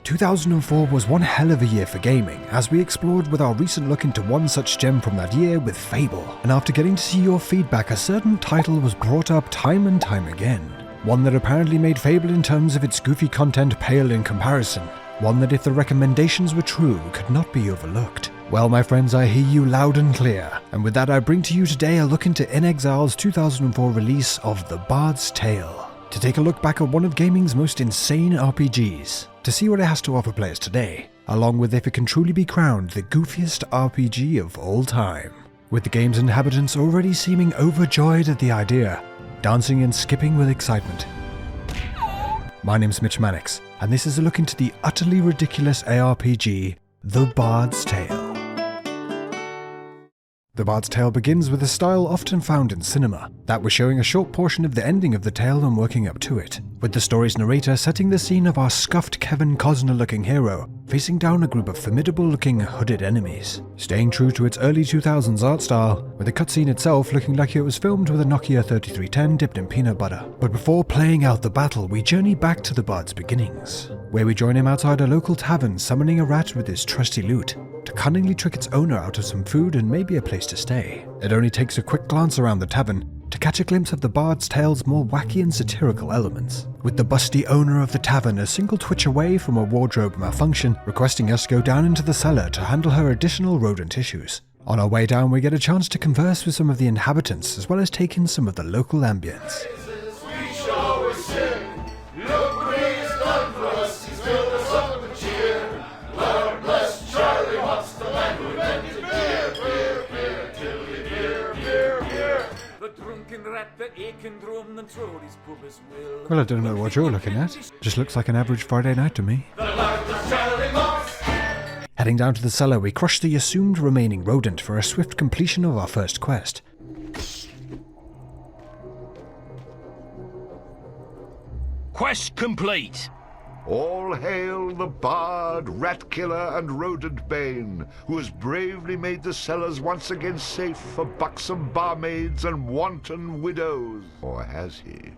2004 was one hell of a year for gaming, as we explored with our recent look into one such gem from that year with Fable, and after getting to see your feedback, a certain title was brought up time and time again. One that apparently made Fable in terms of its goofy content pale in comparison. One that if the recommendations were true, could not be overlooked. Well, my friends, I hear you loud and clear, and with that I bring to you today a look into inXile's 2004 release of The Bard's Tale, to take a look back at one of gaming's most insane RPGs, to see what it has to offer players today, along with if it can truly be crowned the goofiest RPG of all time, with the game's inhabitants already seeming overjoyed at the idea, dancing and skipping with excitement. My name's Mitch Mannix, and this is a look into the utterly ridiculous ARPG, The Bard's Tale. The Bard's Tale begins with a style often found in cinema, that was showing a short portion of the ending of the tale and working up to it, with the story's narrator setting the scene of our scuffed Kevin Costner-looking hero facing down a group of formidable-looking hooded enemies, staying true to its early 2000s art style, with the cutscene itself looking like it was filmed with a Nokia 3310 dipped in peanut butter. But before playing out the battle, we journey back to the Bard's beginnings, where we join him outside a local tavern summoning a rat with his trusty lute, to cunningly trick its owner out of some food and maybe a place to stay. It only takes a quick glance around the tavern to catch a glimpse of the Bard's Tale's more wacky and satirical elements, with the busty owner of the tavern a single twitch away from a wardrobe malfunction, requesting us go down into the cellar to handle her additional rodent issues. On our way down, we get a chance to converse with some of the inhabitants as well as take in some of the local ambience. Well, I don't know what you're looking at. Just looks like an average Friday night to me. Heading down to the cellar, we crush the assumed remaining rodent for a swift completion of our first quest. Quest complete! All hail the bard, rat killer, and rodent bane, who has bravely made the cellars once again safe for buxom barmaids and wanton widows. Or has he?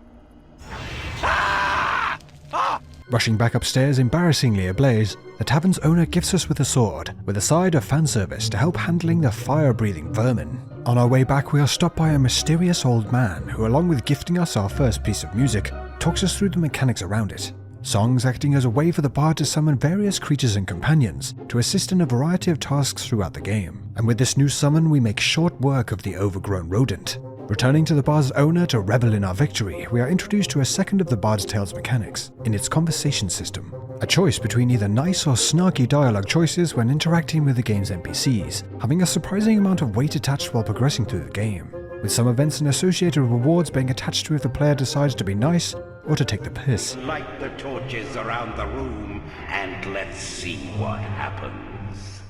Rushing back upstairs, embarrassingly ablaze, the tavern's owner gifts us with a sword, with a side of fan service to help handling the fire-breathing vermin. On our way back, we are stopped by a mysterious old man who, along with gifting us our first piece of music, talks us through the mechanics around it. Songs acting as a way for the bard to summon various creatures and companions to assist in a variety of tasks throughout the game. And with this new summon, we make short work of the overgrown rodent. Returning to the bard's owner to revel in our victory, we are introduced to a second of the Bard's Tale's mechanics, in its conversation system. A choice between either nice or snarky dialogue choices when interacting with the game's NPCs, having a surprising amount of weight attached while progressing through the game, with some events and associated rewards being attached to if the player decides to be nice or to take the piss. Light the torches around the room and let's see what happens.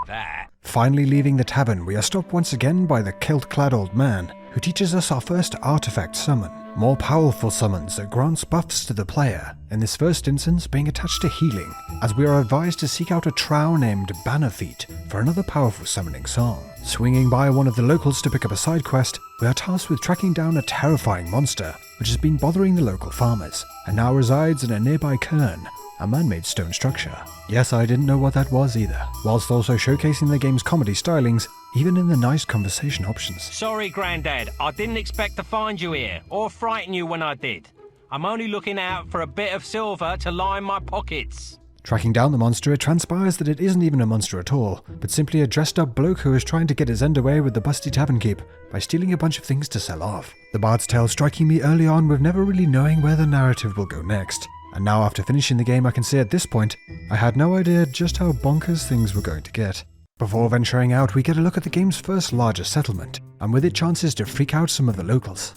That. Finally leaving the tavern, we are stopped once again by the kilt-clad old man, who teaches us our first artifact summon. More powerful summons that grants buffs to the player, in this first instance being attached to healing, as we are advised to seek out a trow named Bannerfeet for another powerful summoning song. Swinging by one of the locals to pick up a side quest, we are tasked with tracking down a terrifying monster which has been bothering the local farmers, and now resides in a nearby cairn, a man-made stone structure. Yes, I didn't know what that was either, whilst also showcasing the game's comedy stylings, even in the nice conversation options. Sorry, Grandad, I didn't expect to find you here, or frighten you when I did. I'm only looking out for a bit of silver to line my pockets. Tracking down the monster, it transpires that it isn't even a monster at all, but simply a dressed-up bloke who is trying to get his end away with the busty tavern keep by stealing a bunch of things to sell off. The Bard's Tale striking me early on with never really knowing where the narrative will go next. And now after finishing the game, I can say at this point, I had no idea just how bonkers things were going to get. Before venturing out, we get a look at the game's first larger settlement, and with it chances to freak out some of the locals.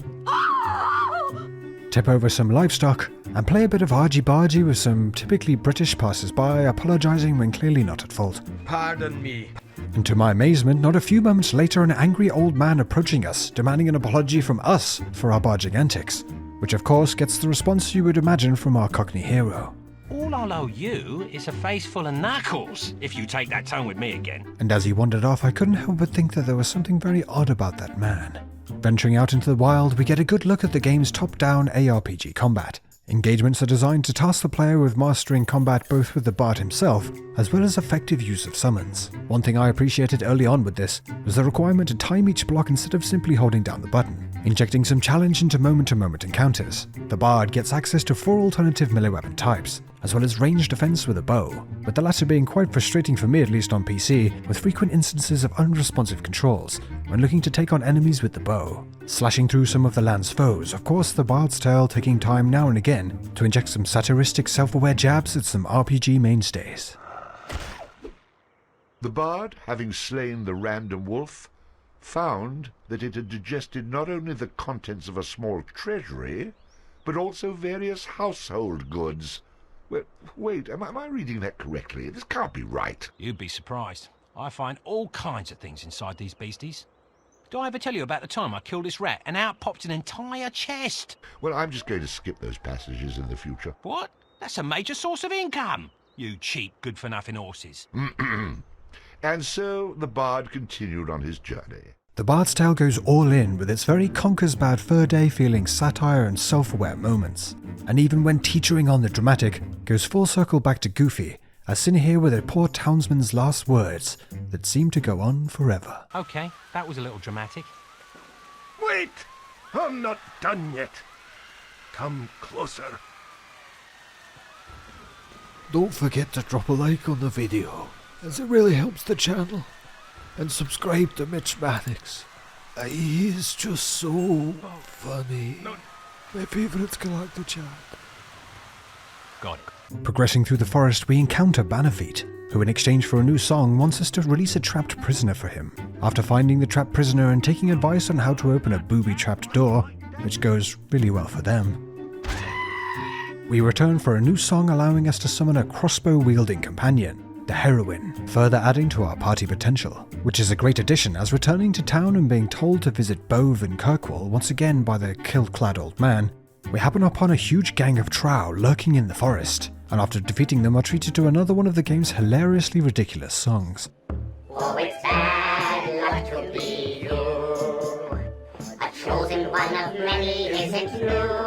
Tip over some livestock, and play a bit of argy-bargy with some typically British passers-by apologising when clearly not at fault. Pardon me. And to my amazement, not a few moments later, an angry old man approaching us, demanding an apology from us for our barging antics, which of course gets the response you would imagine from our Cockney hero. All I'll owe you is a face full of knuckles, if you take that tone with me again. And as he wandered off, I couldn't help but think that there was something very odd about that man. Venturing out into the wild, we get a good look at the game's top-down ARPG combat, Engagements are designed to task the player with mastering combat both with the bard himself, as well as effective use of summons. One thing I appreciated early on with this was the requirement to time each block instead of simply holding down the button, injecting some challenge into moment-to-moment encounters. The bard gets access to 4 alternative melee weapon types, as well as ranged defense with a bow, with the latter being quite frustrating for me, at least on PC, with frequent instances of unresponsive controls when looking to take on enemies with the bow. Slashing through some of the land's foes, of course the bard's tale taking time now and again to inject some satiristic self-aware jabs at some RPG mainstays. The bard, having slain the random wolf, found that it had digested not only the contents of a small treasury, but also various household goods. Well, wait, am I reading that correctly? This can't be right. You'd be surprised. I find all kinds of things inside these beasties. Did I ever tell you about the time I killed this rat and out popped an entire chest? Well, I'm just going to skip those passages in the future. What? That's a major source of income. You cheap, good-for-nothing horses. And so the bard continued on his journey. The Bard's Tale goes all in with its very Conker's Bad Fur Day feeling satire and self-aware moments, and even when teetering on the dramatic, goes full circle back to Goofy, as seen here with a poor townsman's last words that seem to go on forever. Okay, that was a little dramatic. Wait! I'm not done yet. Come closer. Don't forget to drop a like on the video, as it really helps the channel. And subscribe to Mitchmatics. He is just so funny. My favourite character chap. Got it. Progressing through the forest, we encounter Bannerfeet, who in exchange for a new song wants us to release a trapped prisoner for him. After finding the trapped prisoner and taking advice on how to open a booby-trapped door, which goes really well for them, we return for a new song allowing us to summon a crossbow-wielding companion, the Heroine, further adding to our party potential, which is a great addition as returning to town and being told to visit Bove and Kirkwall once again by the kill-clad old man, we happen upon a huge gang of trow lurking in the forest, and after defeating them are treated to another one of the game's hilariously ridiculous songs. Oh, it's bad luck to be you. A chosen one of many isn't new.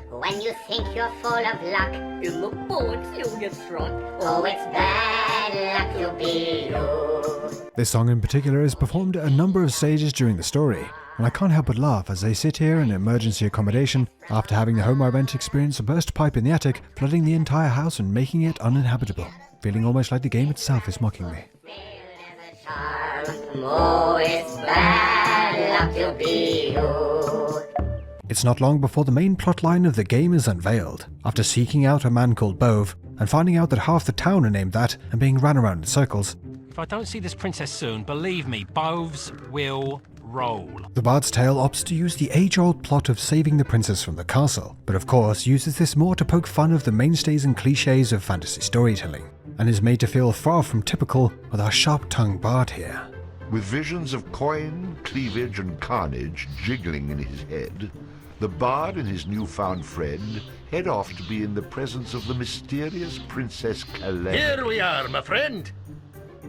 When you think you're full of luck, in the bullets you'll get struck. Oh, it's bad luck to be you. This song in particular is performed at a number of stages during the story, and I can't help but laugh as they sit here in emergency accommodation after having the home I rent experience a burst pipe in the attic, flooding the entire house and making it uninhabitable, feeling almost like the game itself is mocking me. Oh, it's bad luck to be you. It's not long before the main plotline of the game is unveiled, after seeking out a man called Bove, and finding out that half the town are named that and being ran around in circles. If I don't see this princess soon, believe me, Boves will roll. The Bard's Tale opts to use the age-old plot of saving the princess from the castle, but of course uses this more to poke fun of the mainstays and cliches of fantasy storytelling, and is made to feel far from typical with our sharp-tongued bard here. With visions of coin, cleavage, and carnage jiggling in his head, the bard and his newfound friend head off to be in the presence of the mysterious Princess Calais. Here we are, my friend.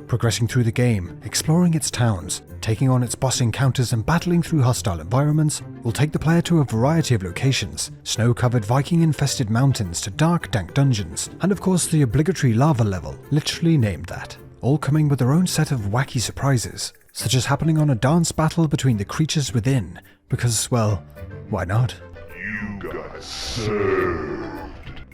Progressing through the game, exploring its towns, taking on its boss encounters and battling through hostile environments will take the player to a variety of locations, snow-covered Viking-infested mountains to dark, dank dungeons, and of course the obligatory lava level, literally named that, all coming with their own set of wacky surprises, such as happening on a dance battle between the creatures within, because, well, why not? You got served.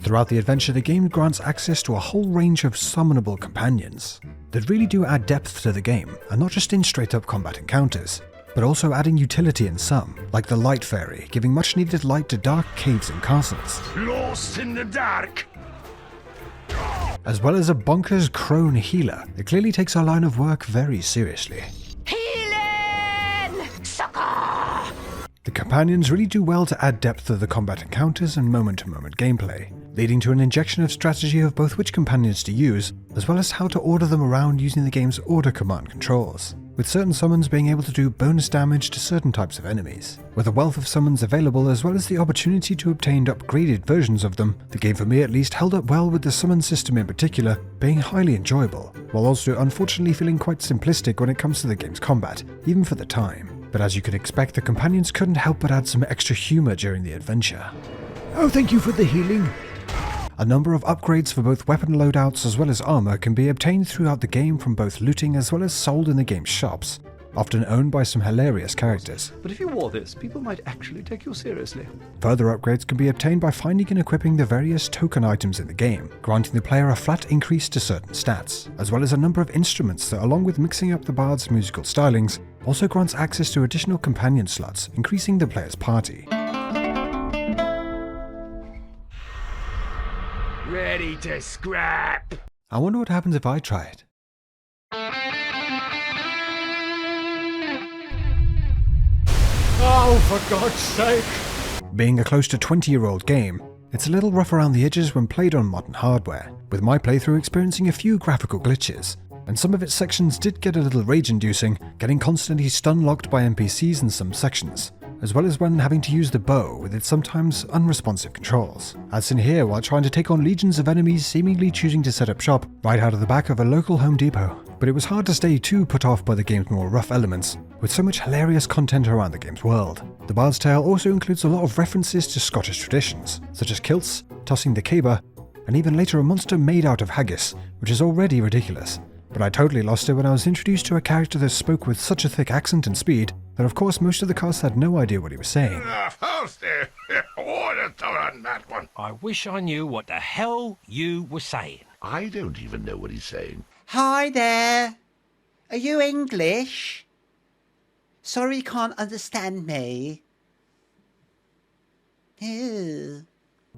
Throughout the adventure, the game grants access to a whole range of summonable companions that really do add depth to the game, and not just in straight-up combat encounters, but also adding utility in some, like the Light Fairy, giving much-needed light to dark caves and castles. Lost in the dark. As well as a bonkers crone healer that clearly takes our line of work very seriously. Healing! Sucker! The companions really do well to add depth to the combat encounters and moment-to-moment gameplay, leading to an injection of strategy of both which companions to use, as well as how to order them around using the game's order command controls, with certain summons being able to do bonus damage to certain types of enemies. With a wealth of summons available as well as the opportunity to obtain upgraded versions of them, the game for me at least held up well with the summon system in particular being highly enjoyable, while also unfortunately feeling quite simplistic when it comes to the game's combat, even for the time. But as you could expect, the companions couldn't help but add some extra humor during the adventure. Oh, thank you for the healing. A number of upgrades for both weapon loadouts as well as armor can be obtained throughout the game from both looting as well as sold in the game's shops, often owned by some hilarious characters. But if you wore this, people might actually take you seriously. Further upgrades can be obtained by finding and equipping the various token items in the game, granting the player a flat increase to certain stats, as well as a number of instruments that, along with mixing up the bard's musical stylings, also grants access to additional companion slots, increasing the player's party. Ready to scrap. I wonder what happens if I try it. Oh, for God's sake. Being a close to 20-year-old game, it's a little rough around the edges when played on modern hardware, with my playthrough experiencing a few graphical glitches, and some of its sections did get a little rage-inducing, getting constantly stun-locked by NPCs in some sections, as well as when having to use the bow with its sometimes unresponsive controls, as in here while trying to take on legions of enemies seemingly choosing to set up shop right out of the back of a local Home Depot. But it was hard to stay too put off by the game's more rough elements, with so much hilarious content around the game's world. The Bard's Tale also includes a lot of references to Scottish traditions, such as kilts, tossing the caber, and even later a monster made out of haggis, which is already ridiculous. But I totally lost it when I was introduced to a character that spoke with such a thick accent and speed that of course most of the cast had no idea what he was saying. Order on that one. I wish I knew what the hell you were saying. I don't even know what he's saying. Hi there. Are you English? Sorry you can't understand me. Ew.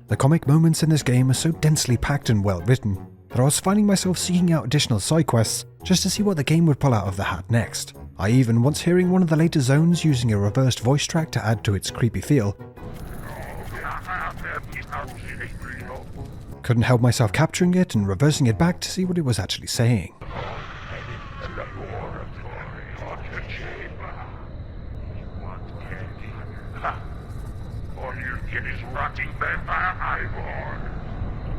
The comic moments in this game are so densely packed and well written that I was finding myself seeking out additional side quests just to see what the game would pull out of the hat next. I even, once hearing one of the later zones using a reversed voice track to add to its creepy feel, couldn't help myself capturing it and reversing it back to see what it was actually saying.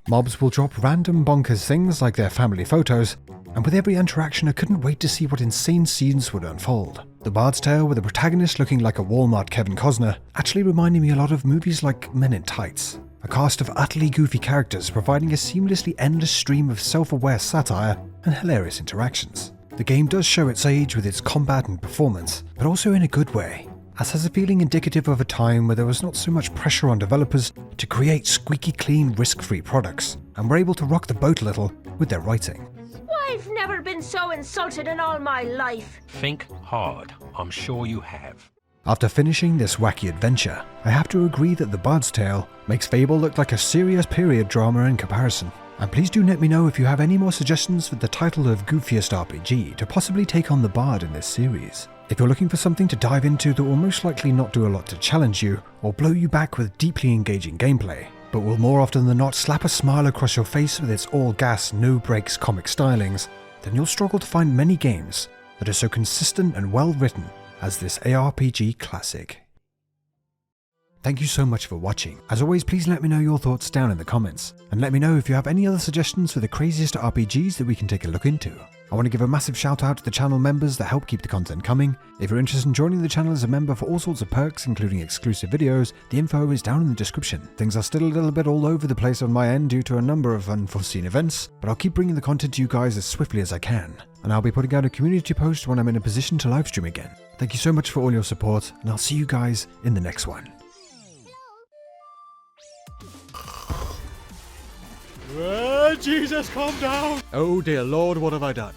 Mobs will drop random bonkers things like their family photos, and with every interaction I couldn't wait to see what insane scenes would unfold. The Bard's Tale, with the protagonist looking like a Walmart Kevin Costner, actually reminded me a lot of movies like Men in Tights. A cast of utterly goofy characters providing a seamlessly endless stream of self-aware satire and hilarious interactions. The game does show its age with its combat and performance, but also in a good way, as has a feeling indicative of a time where there was not so much pressure on developers to create squeaky clean, risk-free products, and were able to rock the boat a little with their writing. I've never been so insulted in all my life. Think hard. I'm sure you have. After finishing this wacky adventure, I have to agree that The Bard's Tale makes Fable look like a serious period drama in comparison. And please do let me know if you have any more suggestions for the title of Goofiest RPG to possibly take on the Bard in this series. If you're looking for something to dive into that will most likely not do a lot to challenge you or blow you back with deeply engaging gameplay, but will more often than not slap a smile across your face with its all-gas, no-breaks comic stylings, then you'll struggle to find many games that are so consistent and well-written as this ARPG classic. Thank you so much for watching. As always, please let me know your thoughts down in the comments, and let me know if you have any other suggestions for the craziest RPGs that we can take a look into. I want to give a massive shout out to the channel members that help keep the content coming. If you're interested in joining the channel as a member for all sorts of perks, including exclusive videos, the info is down in the description. Things are still a little bit all over the place on my end due to a number of unforeseen events, but I'll keep bringing the content to you guys as swiftly as I can. And I'll be putting out a community post when I'm in a position to livestream again. Thank you so much for all your support, and I'll see you guys in the next one. Jesus, calm down. Oh dear Lord, what have I done?